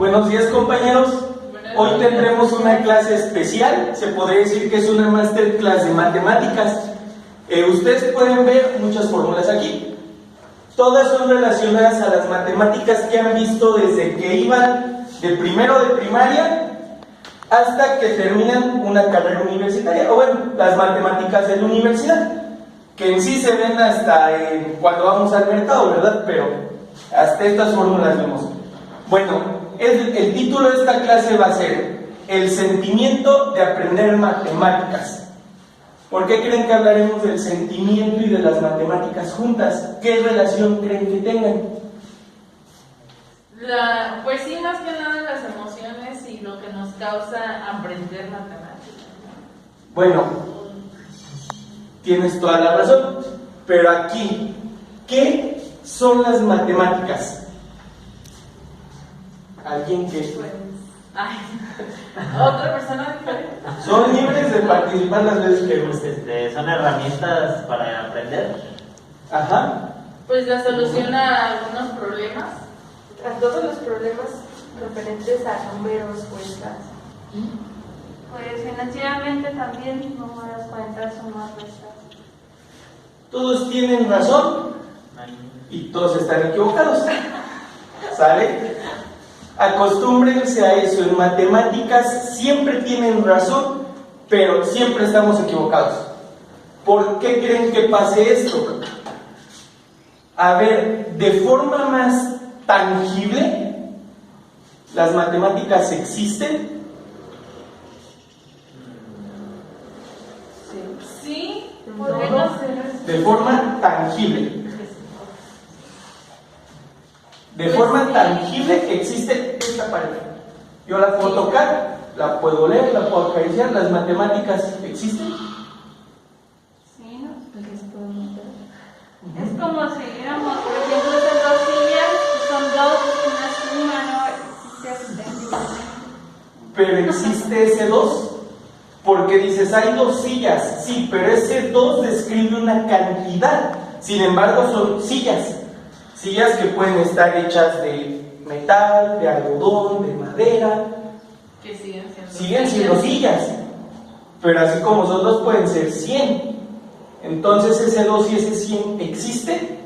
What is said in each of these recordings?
Buenos días, compañeros. Hoy tendremos una clase especial, se podría decir que es una masterclass de matemáticas. Ustedes pueden ver muchas fórmulas aquí. Todas son relacionadas a las matemáticas que han visto desde que iban de primero de primaria hasta que terminan una carrera universitaria, o bueno, las matemáticas de la universidad, que en sí se ven hasta cuando vamos al mercado, ¿verdad? Pero hasta estas fórmulas vemos. Bueno, el título de esta clase va a ser El sentimiento de aprender matemáticas. ¿Por qué creen que hablaremos del sentimiento y de las matemáticas juntas? ¿Qué relación creen que tengan? Pues sí, más que nada las emociones y lo que nos causa aprender matemáticas, ¿no? Bueno, tienes toda la razón, pero aquí, ¿qué son las matemáticas? ¿Alguien que...? Pues, otra persona diferente. Son libres de participar las veces que gusten. Son herramientas para aprender. Ajá. Pues la solución a algunos problemas. A todos los problemas referentes a números, cuentas. Pues financieramente también, números, cuentas, sumas, restas. Todos tienen razón y todos están equivocados. ¿Sale? Acostúmbrense a eso. En matemáticas siempre tienen razón, pero siempre estamos equivocados. ¿Por qué creen que pase esto? A ver, de forma más tangible, ¿las matemáticas existen? Sí, ¿Por qué no no? sé. De forma tangible. De forma tangible existe esta pared. Yo la puedo tocar, la puedo leer, la puedo acariciar. ¿Las matemáticas existen? Sí, ¿no? Es como si viéramos, por ejemplo, esas dos sillas, son dos, una suma, ¿no? Existe. Pero existe ese 2. Porque dices, hay dos sillas. Sí, pero ese 2 describe una cantidad. Sin embargo, son sillas. Sillas que pueden estar hechas de metal, de algodón, de madera. Que Siguen siendo sillas. Pero así como son 2, pueden ser 100. Entonces, ese 2 y ese 100 ¿existe?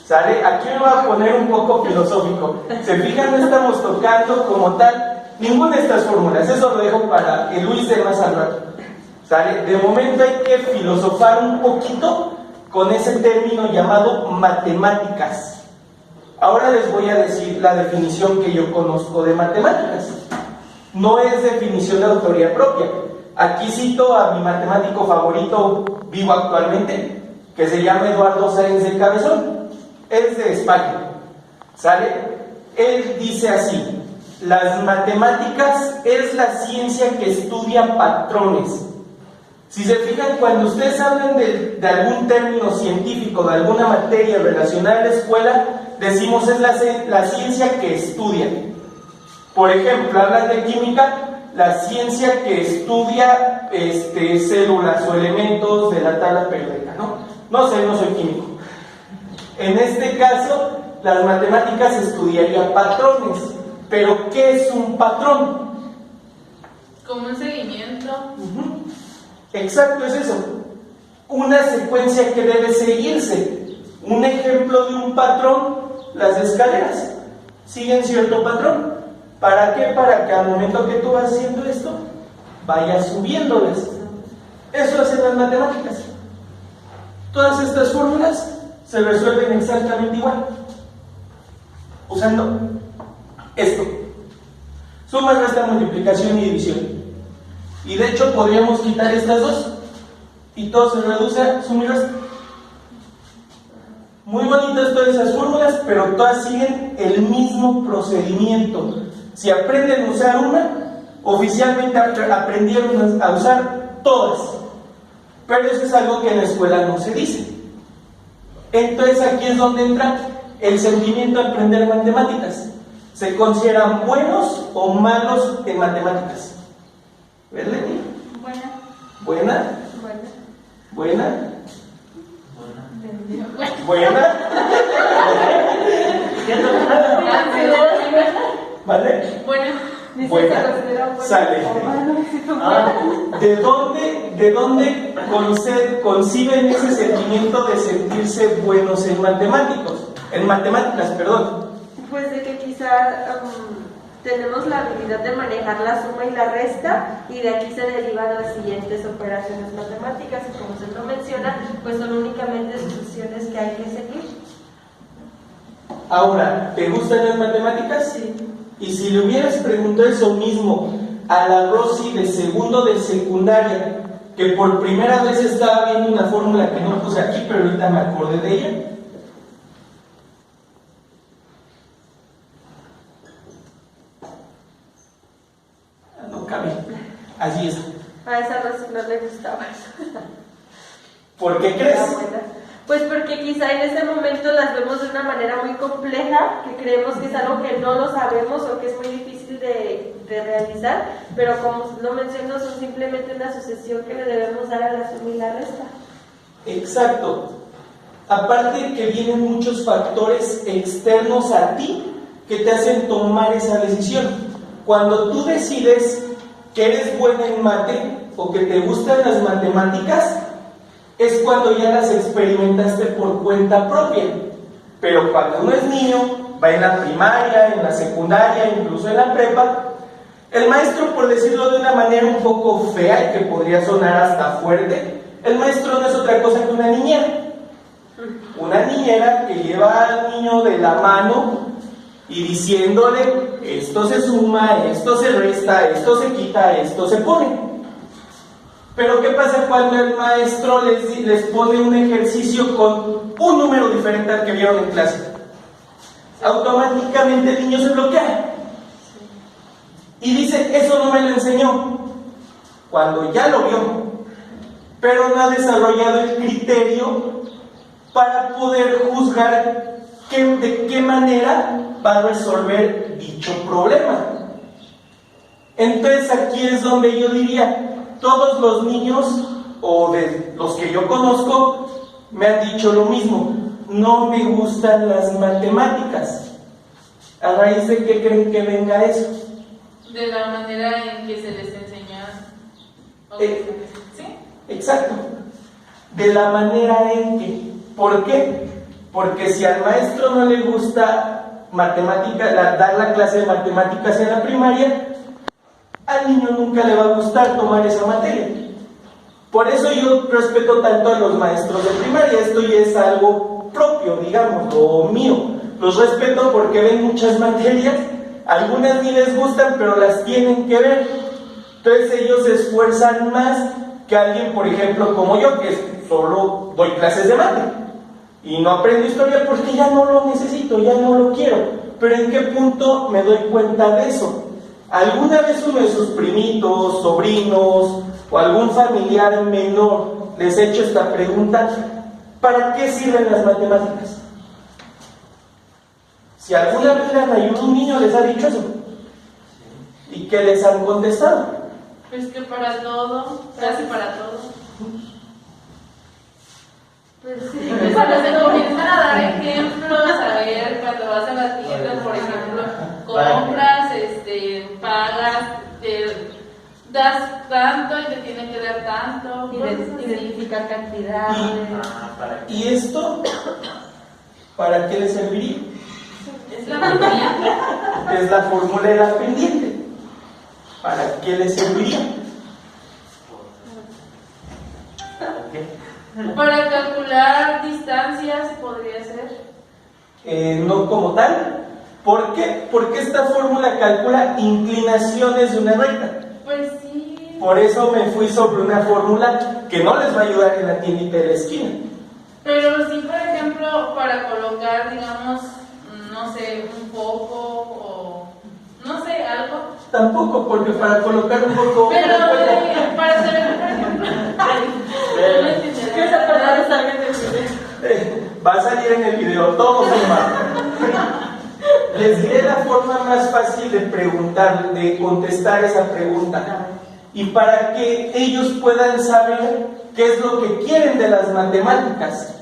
¿Sale? Aquí me voy a poner un poco filosófico. Se fijan, no estamos tocando como tal ninguna de estas fórmulas. Eso lo dejo para el Luis de más al rato. ¿Sale? De momento hay que filosofar un poquito con ese término llamado matemáticas. Ahora les voy a decir la definición que yo conozco de matemáticas. No es definición de autoría propia. Aquí cito a mi matemático favorito vivo actualmente, que se llama Eduardo Sáenz de Cabezón. Es de España. ¿Sale? Él dice así: las matemáticas es la ciencia que estudia patrones. Si se fijan, cuando ustedes hablan de algún término científico, de alguna materia relacionada a la escuela, decimos es la ciencia que estudia. Por ejemplo, hablan de química, la ciencia que estudia células o elementos de la tabla periódica, ¿no? No sé, no soy químico. En este caso, las matemáticas estudiarían patrones. ¿Pero qué es un patrón? como un seguimiento. Exacto, es eso. Una secuencia que debe seguirse. Un ejemplo de un patrón, las escaleras. Siguen cierto patrón. ¿Para qué? Para que al momento que tú vas haciendo esto, vayas subiéndolas. Eso hacen las matemáticas. Todas estas fórmulas se resuelven exactamente igual, usando esto: suma, resta, multiplicación y división. Y de hecho podríamos quitar estas dos y todo se reduce a suma y resta. Muy bonitas todas esas fórmulas, pero todas siguen el mismo procedimiento. Si aprenden a usar una, oficialmente aprendieron a usar todas. Pero eso es algo que en la escuela no se dice. Entonces aquí es donde entra el sentimiento de aprender matemáticas. ¿Se consideran buenos o malos en matemáticas? ¿Ves, Leti? Buena. ¿Buena? Buena. ¿Buena? ¿Buena? ¿Vale? Bueno, Buena. Sale. ¿De dónde conciben ese sentimiento de sentirse buenos en matemáticas, perdón? Pues de que quizá tenemos la habilidad de manejar la suma y la resta, y de aquí se derivan las siguientes operaciones matemáticas, y como se lo menciona, pues son únicamente instrucciones que hay que seguir. Ahora, ¿te gustan las matemáticas? Sí. Y si le hubieras preguntado eso mismo a la Rosy de segundo de secundaria, que por primera vez estaba viendo una fórmula que no puse aquí, pero ahorita me acordé de ella. No cabe. Así es. A esa Rosy no le gustaba. ¿Por qué crees? Era buena. Pues porque quizá en ese momento las vemos de una manera muy compleja, que creemos que es algo que no lo sabemos o que es muy difícil de realizar, pero como lo menciono, son simplemente una sucesión que le debemos dar a la suma y la resta. Exacto. Aparte que vienen muchos factores externos a ti que te hacen tomar esa decisión. Cuando tú decides que eres buena en mate o que te gustan las matemáticas, es cuando ya las experimentaste por cuenta propia. Pero cuando uno es niño, va en la primaria, en la secundaria, incluso en la prepa, el maestro, por decirlo de una manera un poco fea y que podría sonar hasta fuerte, el maestro no es otra cosa que una niñera. Una niñera que lleva al niño de la mano y diciéndole, esto se suma, esto se resta, esto se quita, esto se pone. Pero ¿qué pasa cuando el maestro les pone un ejercicio con un número diferente al que vieron en clase? Automáticamente el niño se bloquea y dice, eso no me lo enseñó, cuando ya lo vio, pero no ha desarrollado el criterio para poder juzgar de qué manera va a resolver dicho problema. Entonces aquí es donde yo diría, todos los niños, o de los que yo conozco, me han dicho lo mismo, no me gustan las matemáticas. ¿A raíz de qué creen que venga eso? de la manera en que se les enseña. ¿Sí? Exacto. De la manera en que. ¿Por qué? Porque si al maestro no le gusta matemáticas, dar la clase de matemáticas en la primaria, al niño nunca le va a gustar tomar esa materia. Por eso yo respeto tanto a los maestros de primaria. Esto ya es algo propio, digamos, o mío. Los respeto porque ven muchas materias, algunas ni les gustan, pero las tienen que ver. Entonces ellos se esfuerzan más que alguien, por ejemplo, como yo, que solo doy clases de mate y no aprendo historia porque ya no lo necesito, ya no lo quiero. Pero ¿en qué punto me doy cuenta de eso? ¿Alguna vez uno de sus primitos, sobrinos o algún familiar menor les ha hecho esta pregunta? ¿Para qué sirven las matemáticas? Si alguna vez les ayudó un niño, les ha dicho eso. ¿Y qué les han contestado? Pues que para todo, casi para todo. Pues sí. Pues cuando se comienzan a dar ejemplos, a ver, cuando vas a la tienda, por ejemplo, compras, pagas, te das tanto y te tienen que dar tanto. Identificar cantidades. ¿Y esto para qué les serviría? Es la mayoría. Es la fórmula de la pendiente. ¿Para qué les serviría? Para calcular distancias podría ser. No como tal. ¿Por qué? Porque esta fórmula calcula inclinaciones de una recta. Pues sí. Por eso me fui sobre una fórmula que no les va a ayudar en la tiendita de la esquina. Pero sí, por ejemplo, para colocar, digamos, no sé, un foco o no sé, algo. Tampoco, porque para colocar un poco... Pero para saber, por ejemplo, no entenderé. Que esa palabra salga en el video. Va a salir en el video, todo suma. Les diré la forma más fácil de preguntar, de contestar esa pregunta. Y para que ellos puedan saber qué es lo que quieren de las matemáticas.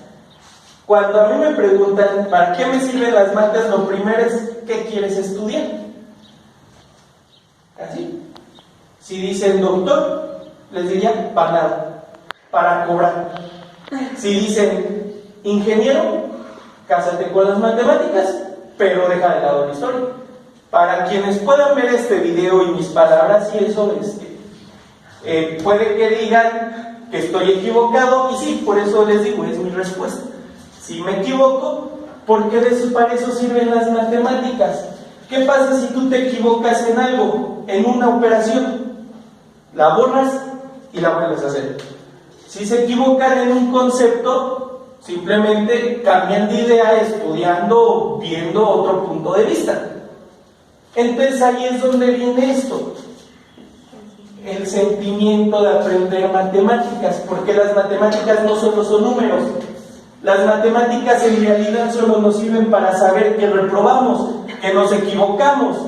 Cuando a mí me preguntan ¿para qué me sirven las mates? Lo primero es ¿qué quieres estudiar? Así. Si dicen doctor, les diría para nada, para cobrar. Si dicen ingeniero, cásate con las matemáticas, pero deja de lado la historia. Para quienes puedan ver este video y mis palabras y eso, puede que digan que estoy equivocado, y sí, por eso les digo, es mi respuesta. Si me equivoco, porque para eso sirven las matemáticas. ¿Qué pasa si tú te equivocas en algo, en una operación? La borras y la vuelves a hacer. Si se equivocan en un concepto, simplemente cambian de idea estudiando o viendo otro punto de vista. Entonces ahí es donde viene esto, el sentimiento de aprender matemáticas, porque las matemáticas no solo son números. Las matemáticas en realidad solo nos sirven para saber que reprobamos, que nos equivocamos.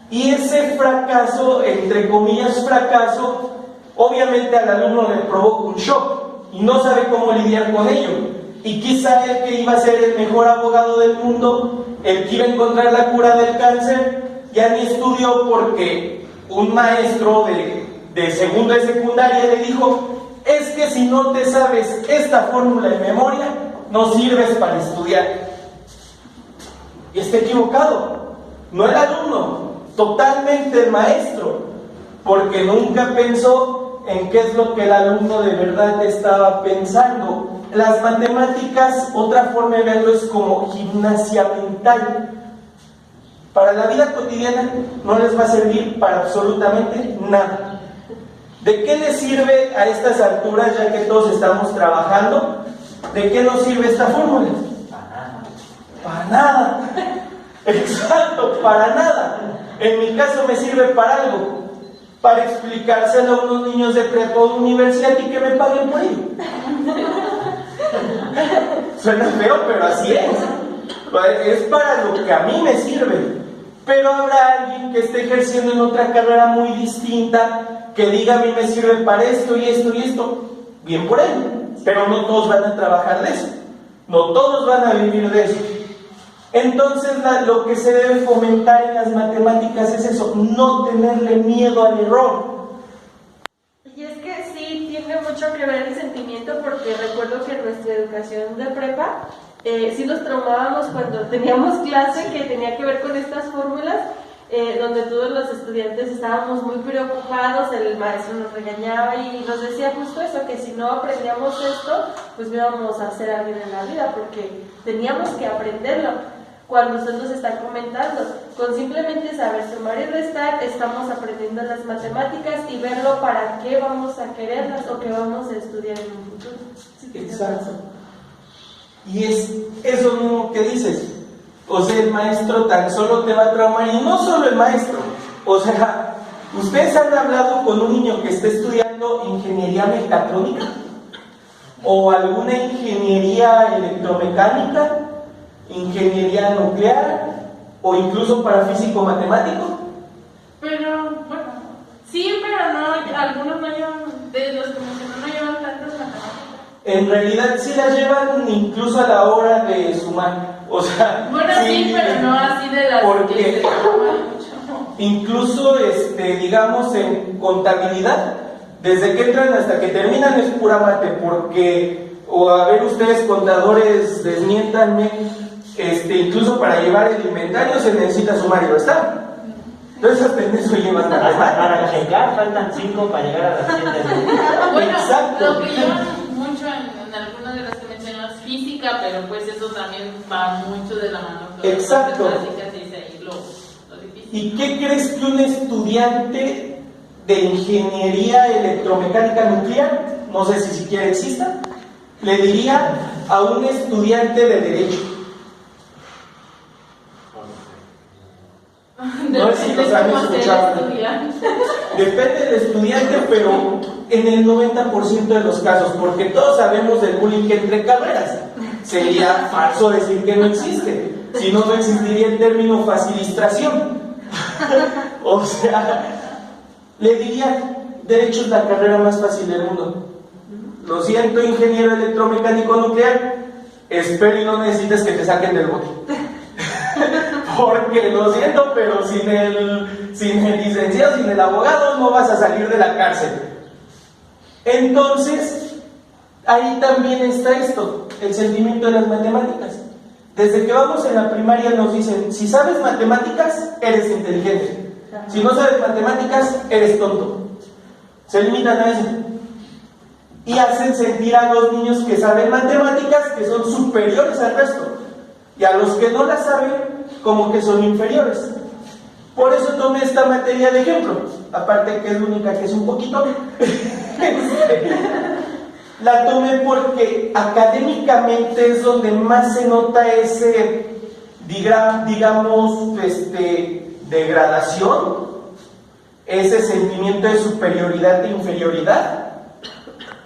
Y ese fracaso, entre comillas fracaso, obviamente al alumno le provoca un shock y no sabe cómo lidiar con ello. Y quizá el que iba a ser el mejor abogado del mundo, el que iba a encontrar la cura del cáncer, ya ni estudió porque un maestro de segundo de secundaria le dijo: es que si no te sabes esta fórmula de memoria, no sirves para estudiar. Y está equivocado, no el alumno, totalmente el maestro, porque nunca pensó en qué es lo que el alumno de verdad estaba pensando. Las matemáticas, otra forma de verlo es como gimnasia mental. Para la vida cotidiana no les va a servir para absolutamente nada. ¿De qué les sirve a estas alturas, ya que todos estamos trabajando? ¿De qué nos sirve esta fórmula? Para nada. Exacto, para nada. En mi caso me sirve para algo, para explicárselo a unos niños de prepa o de universidad y que me paguen por ello. Suena feo, pero así es. Es para lo que a mí me sirve. Pero habrá alguien que esté ejerciendo en otra carrera muy distinta, que diga: a mí me sirve para esto y esto y esto. Bien por él, pero no todos van a trabajar de eso, no todos van a vivir de eso. Entonces lo que se debe fomentar en las matemáticas es eso, no tenerle miedo al error. Y es que sí, tiene mucho que ver el sentimiento, porque recuerdo que en nuestra educación de prepa sí nos traumábamos cuando teníamos clase que tenía que ver con estas fórmulas, donde todos los estudiantes estábamos muy preocupados, el maestro nos regañaba y nos decía justo eso, que si no aprendíamos esto, pues no íbamos a hacer alguien en la vida, porque teníamos que aprenderlo. Cuando usted nos está comentando, con simplemente saber sumar y restar, estamos aprendiendo las matemáticas y verlo para qué vamos a quererlas o qué vamos a estudiar en un futuro. Sí, exacto. Y es eso mismo que dices. O sea, el maestro tan solo te va a traumar, y no solo el maestro. O sea, ¿ustedes han hablado con un niño que está estudiando ingeniería mecatrónica? ¿O alguna ingeniería electromecánica? ¿Ingeniería nuclear? ¿O incluso para físico-matemático? Pero, bueno, sí, pero no, algunos no llevan, de los que mencionó, no llevan tantas matemáticas. En realidad sí las llevan incluso a la hora de sumar. O sea, bueno, sí, pero no así de las porque que se toman mucho. Incluso, digamos, en contabilidad, desde que entran hasta que terminan es pura mate, porque, o a ver ustedes contadores, desmiéntanme, incluso para llevar el inventario se necesita sumar y restar. Entonces hasta en eso llevan matemáticas. Para checar faltan 5 para llegar a las 7. Bueno, Exacto. lo que llevan mucho en algunas de las que mencionas, física, pero pues eso también va mucho de la mano con Exacto. las básicas, y es ahí lo difícil. ¿Y qué crees que un estudiante de ingeniería electromecánica nuclear, no sé si siquiera exista, le diría a un estudiante de derecho? No sé si los han escuchado. Depende del estudiante, pero en el 90% de los casos, porque todos sabemos del bullying que entre carreras. Sería falso decir que no existe, si no, no existiría el término facilistración. O sea, le diría: derecho es la carrera más fácil del mundo. Lo siento, ingeniero electromecánico nuclear, espero y no necesites que te saquen del bote. Porque lo siento, pero sin el licenciado, sin el abogado, no vas a salir de la cárcel. Entonces, ahí también está esto, el sentimiento de las matemáticas. Desde que vamos en la primaria nos dicen, si sabes matemáticas, eres inteligente. Si no sabes matemáticas, eres tonto. Se limitan a eso. Y hacen sentir a los niños que saben matemáticas que son superiores al resto. Y a los que no las saben, como que son inferiores. Por eso tomé esta materia de ejemplo. Aparte que es la única que es un poquito. La tomé porque académicamente es donde más se nota ese, digamos, degradación, ese sentimiento de superioridad e inferioridad.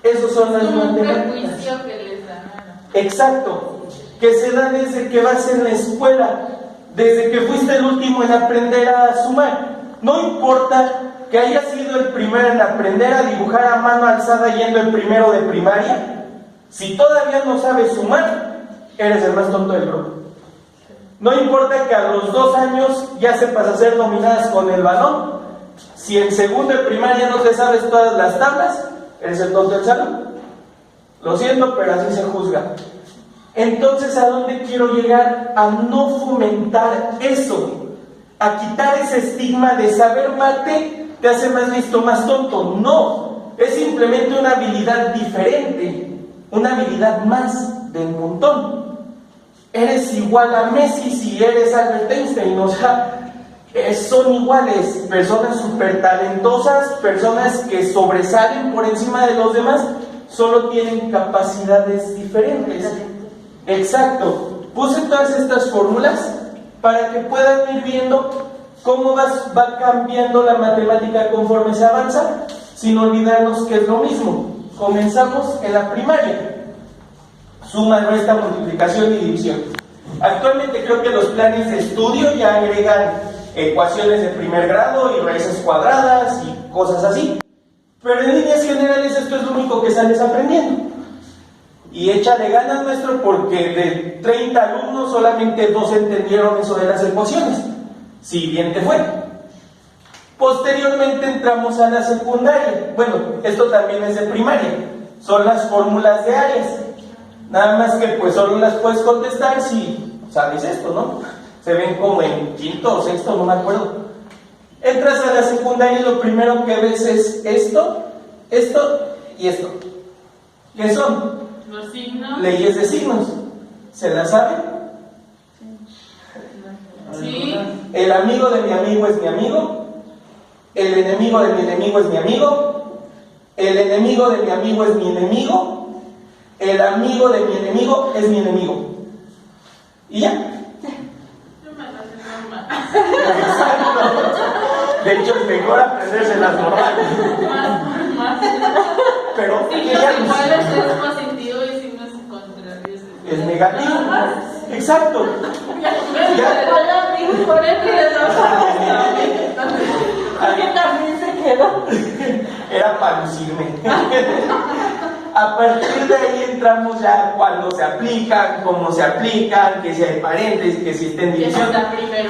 Esos son las matemáticas. Prejuicio que les dan. Exacto, que se da desde que vas en la escuela, desde que fuiste el último en aprender a sumar. No importa que hayas sido el primero en aprender a dibujar a mano alzada yendo el primero de primaria, si todavía no sabes sumar, eres el más tonto del grupo. No importa que a los 2 años ya sepas hacer dominadas con el balón, si en segundo de primaria no te sabes todas las tablas, eres el tonto del salón. Lo siento, pero así se juzga. Entonces, ¿a dónde quiero llegar? A no fomentar eso, a quitar ese estigma de saber mate te hace más listo, más tonto. No, es simplemente una habilidad diferente, una habilidad más del montón. Eres igual a Messi si eres Albert Einstein, o sea, son iguales, personas súper talentosas, personas que sobresalen por encima de los demás, solo tienen capacidades diferentes. Exacto. Puse todas estas fórmulas para que puedan ir viendo cómo va cambiando la matemática conforme se avanza, sin olvidarnos que es lo mismo. Comenzamos en la primaria. Suma, resta, multiplicación y división. Actualmente creo que los planes de estudio ya agregan ecuaciones de primer grado y raíces cuadradas y cosas así. Pero en líneas generales esto es lo único que sales aprendiendo. Y échale ganas, maestro, porque de 30 alumnos solamente 2 entendieron eso de las ecuaciones. Si bien te fue. Posteriormente entramos a la secundaria. Bueno, esto también es de primaria. Son las fórmulas de áreas. Nada más que pues solo las puedes contestar si sabes esto, ¿no? Se ven como en quinto o sexto, no me acuerdo. Entras a la secundaria y lo primero que ves es esto, esto y esto. ¿Qué son? Los signos. Leyes de signos. ¿Se las saben? Sí. El amigo de mi amigo es mi amigo. El enemigo de mi enemigo es mi amigo. El enemigo de mi amigo es mi enemigo. El amigo de mi enemigo es mi enemigo. Y ya. Yo me las sé normal. Exacto. De hecho, es mejor aprenderse las normales. Más. Pero Signos iguales es positivo y signos contrarios es negativo. Exacto. Ya. Hola, amigos, por eso que también se quedó. Era para lucirme. A partir de ahí entramos ya cuando se aplican, cómo se aplican, que si hay paréntesis, que si está en Que división. está primero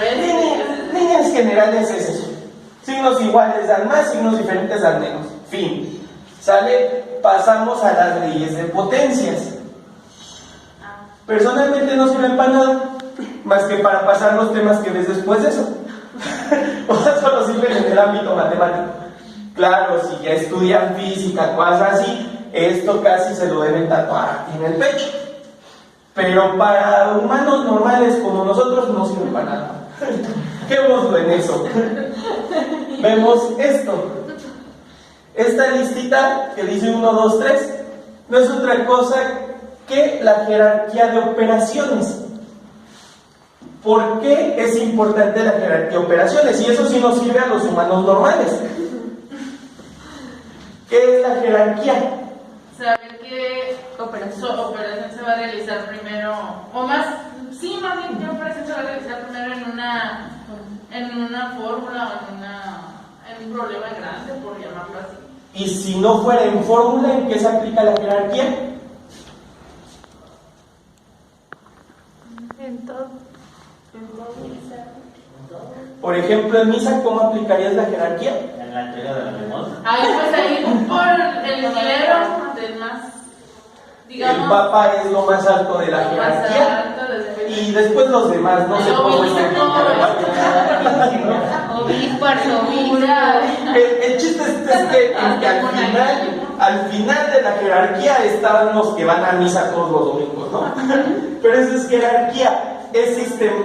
Líneas generales es eso. Signos iguales dan más, signos diferentes dan menos. Fin. ¿Sale? Pasamos a las leyes de potencias. Personalmente no sirven para nada, más que para pasar los temas que ves después de eso. O sea, solo sirven en el ámbito matemático. Claro, si ya estudian física, cosas así, esto casi se lo deben tatuar en el pecho. Pero para humanos normales como nosotros no sirve para nada. Quémoslo en eso. Vemos esto. Esta listita que dice 1, 2, 3 no es otra cosa que la jerarquía de operaciones. ¿Por qué es importante la jerarquía de operaciones? Y eso sí nos sirve a los humanos normales. ¿Qué es la jerarquía? Saber qué operación se va a realizar primero, o más bien qué operación se va a realizar primero en una fórmula o en un problema grande, por llamarlo así. Y si no fuera en fórmula, ¿en qué se aplica la jerarquía? En todo. Por ejemplo, en misa, ¿cómo aplicarías la jerarquía? En la entrega de la limosna. Ahí pues ahí por el clero del más, digamos. El Papa es lo más alto de la Más jerarquía. alto, después. Y después los demás, no sé cómo es. Obispo, arzobispo. El chiste es que al final de la jerarquía están los que van a misa todos los domingos, ¿no? Pero eso es jerarquía, es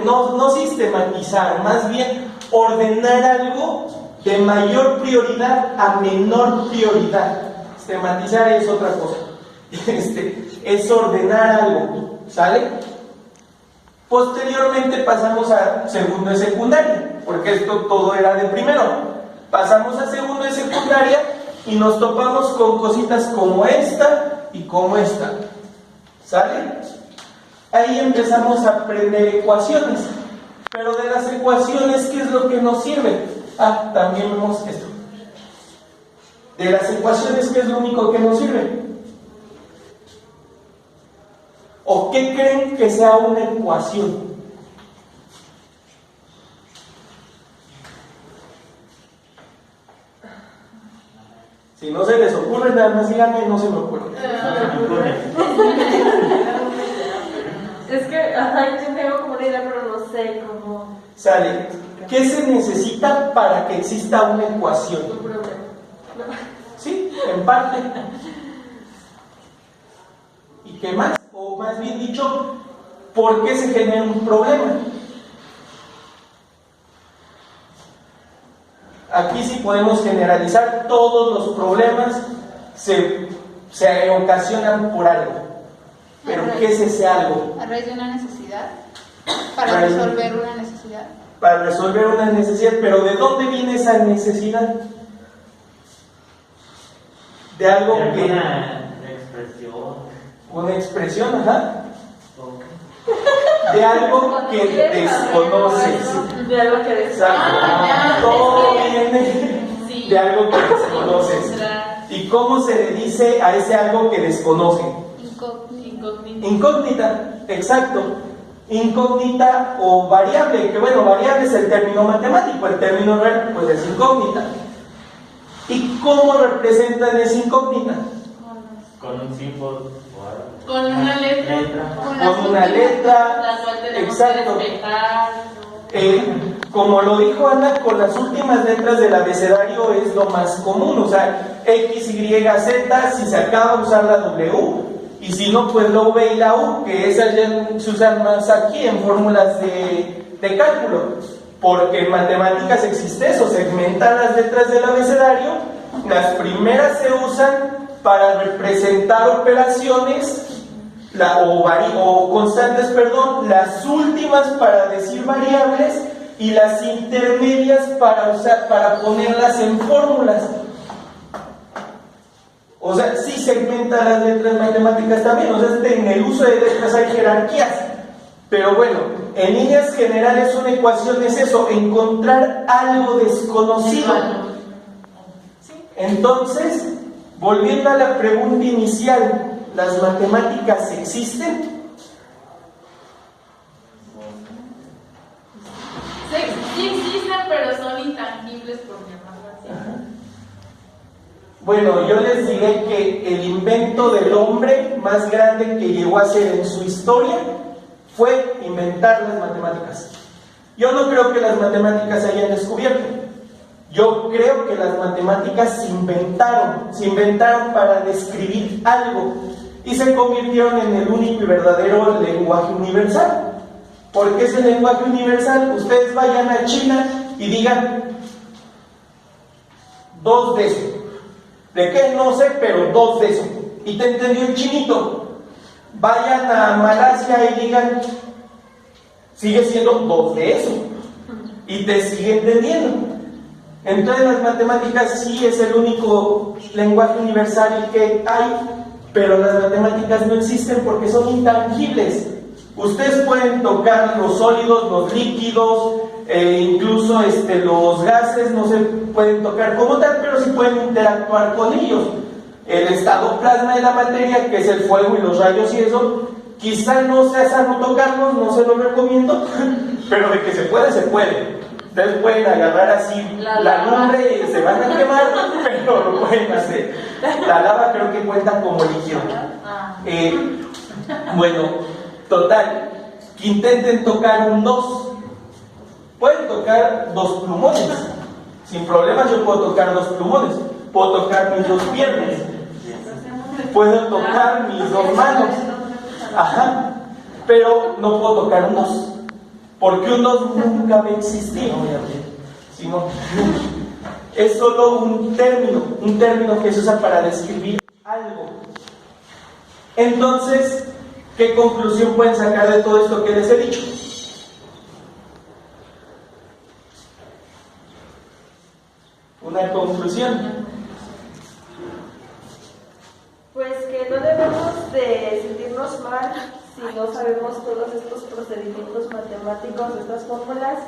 no sistematizar, más bien ordenar algo de mayor prioridad a menor prioridad. Sistematizar es otra cosa. Es ordenar algo, ¿sale? Posteriormente pasamos a segundo de secundaria, porque esto todo era de primero. Pasamos a segundo de secundaria y nos topamos con cositas como esta y como esta, ¿sale? Ahí empezamos a aprender ecuaciones, pero de las ecuaciones, ¿qué es lo que nos sirve? También vemos esto. De las ecuaciones, ¿qué es lo único que nos sirve? ¿O qué creen que sea una ecuación? Si no se les ocurre, nada más díganme, no se me ocurre. Es que, yo tengo como una idea, pero no sé cómo. Sale. ¿Qué se necesita para que exista una ecuación? Un problema. No. Sí, en parte. ¿Y qué más? O más bien dicho, ¿por qué se genera un problema? Aquí sí podemos generalizar, todos los problemas se ocasionan por algo. ¿Pero qué es ese algo? A raíz de una necesidad. Para resolver una necesidad. Para resolver una necesidad, pero ¿de dónde viene esa necesidad? De algo que... Una expresión. Una expresión, ajá. De algo que desconoces. De algo que Exacto. Todo viene de algo que desconoces. ¿Y cómo se le dice a ese algo que desconocen? Incógnito. Incógnita, exacto. Incógnita o variable, que bueno, variable es el término matemático, el término real pues es incógnita. ¿Y cómo representan esa incógnita? Con un símbolo. Con una letra. Con una letra, La cual tenemos exacto. que despejar. Como lo dijo Ana, con las últimas letras del abecedario es lo más común, o sea, X, Y, Z, si se acaba usar la W, y si no, pues la V y la U, que esas ya se usan más aquí en fórmulas de cálculo, porque en matemáticas existe eso, segmentar las letras del abecedario, las primeras se usan para representar operaciones, o constantes, perdón, las últimas para decir variables y las intermedias para ponerlas en fórmulas. O sea, sí segmenta las letras matemáticas también, o sea, en el uso de letras hay jerarquías. Pero bueno, en líneas generales una ecuación es eso, encontrar algo desconocido. Entonces, volviendo a la pregunta inicial, ¿las matemáticas existen? Sí existen, pero son intangibles, por llamarlo así. Bueno, yo les diré que el invento del hombre más grande que llegó a ser en su historia fue inventar las matemáticas. Yo no creo que las matemáticas se hayan descubierto. Yo creo que las matemáticas se inventaron para describir algo y se convirtieron en el único y verdadero lenguaje universal. ¿Por qué es el lenguaje universal? Ustedes vayan a China y digan 2 de eso. ¿De qué? No sé, pero 2 de eso. Y te entendió el chinito. Vayan a Malasia y digan, sigue siendo 2 de eso. Y te sigue entendiendo. Entonces las matemáticas sí es el único lenguaje universal que hay, pero las matemáticas no existen porque son intangibles. Ustedes pueden tocar los sólidos, los líquidos, incluso los gases no se pueden tocar como tal, pero sí pueden interactuar con ellos. El estado plasma de la materia, que es el fuego y los rayos y eso, Quizá no sea sano tocarlos, no se lo recomiendo, pero de que se puede, se puede. Ustedes pueden agarrar así la lumbre y se van a quemar, pero lo pueden hacer. La lava creo que cuenta como líquido. Bueno, total, que intenten tocar un 2. Pueden tocar 2 plumones. Sin problemas yo puedo tocar 2 plumones. Puedo tocar mis 2 piernas. Puedo tocar mis 2 manos. Ajá. Pero no puedo tocar un 2. Porque un 2 nunca va a existir. Simón. Es solo un término que se usa para describir algo. Entonces, ¿qué conclusión pueden sacar de todo esto que les he dicho? Una conclusión. Pues que no debemos de sentirnos mal si no sabemos todos estos procedimientos matemáticos, estas fórmulas,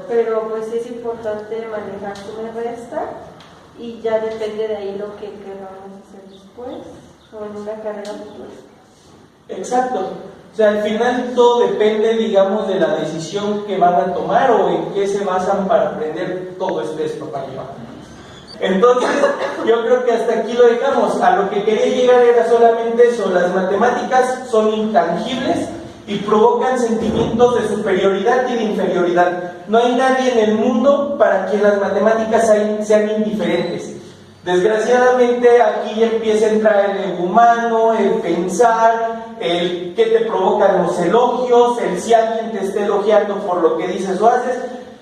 pero pues es importante manejar suma y resta y ya depende de ahí lo que queramos hacer después o en una carrera futura. Exacto. O sea, al final todo depende, digamos, de la decisión que van a tomar o en qué se basan para aprender todo esto para llevar. Entonces, yo creo que hasta aquí lo dejamos. A lo que quería llegar era solamente eso. Las matemáticas son intangibles y provocan sentimientos de superioridad y de inferioridad. No hay nadie en el mundo para quien las matemáticas sean indiferentes. Desgraciadamente aquí empieza a entrar el ego humano, el pensar, el que te provocan los elogios, el si alguien te esté elogiando por lo que dices o haces.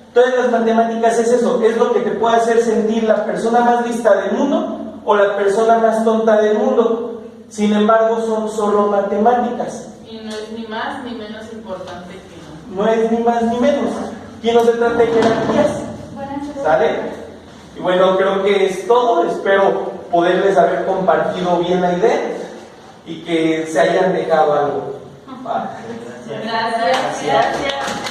Entonces las matemáticas es eso, es lo que te puede hacer sentir la persona más lista del mundo o la persona más tonta del mundo. Sin embargo, son solo matemáticas. Y no es ni más ni menos importante que no. No es ni más ni menos. Aquí no se trata de jerarquías. ¿Sale? Y bueno, creo que es todo. Espero poderles haber compartido bien la idea y que se hayan dejado algo. Gracias. Gracias.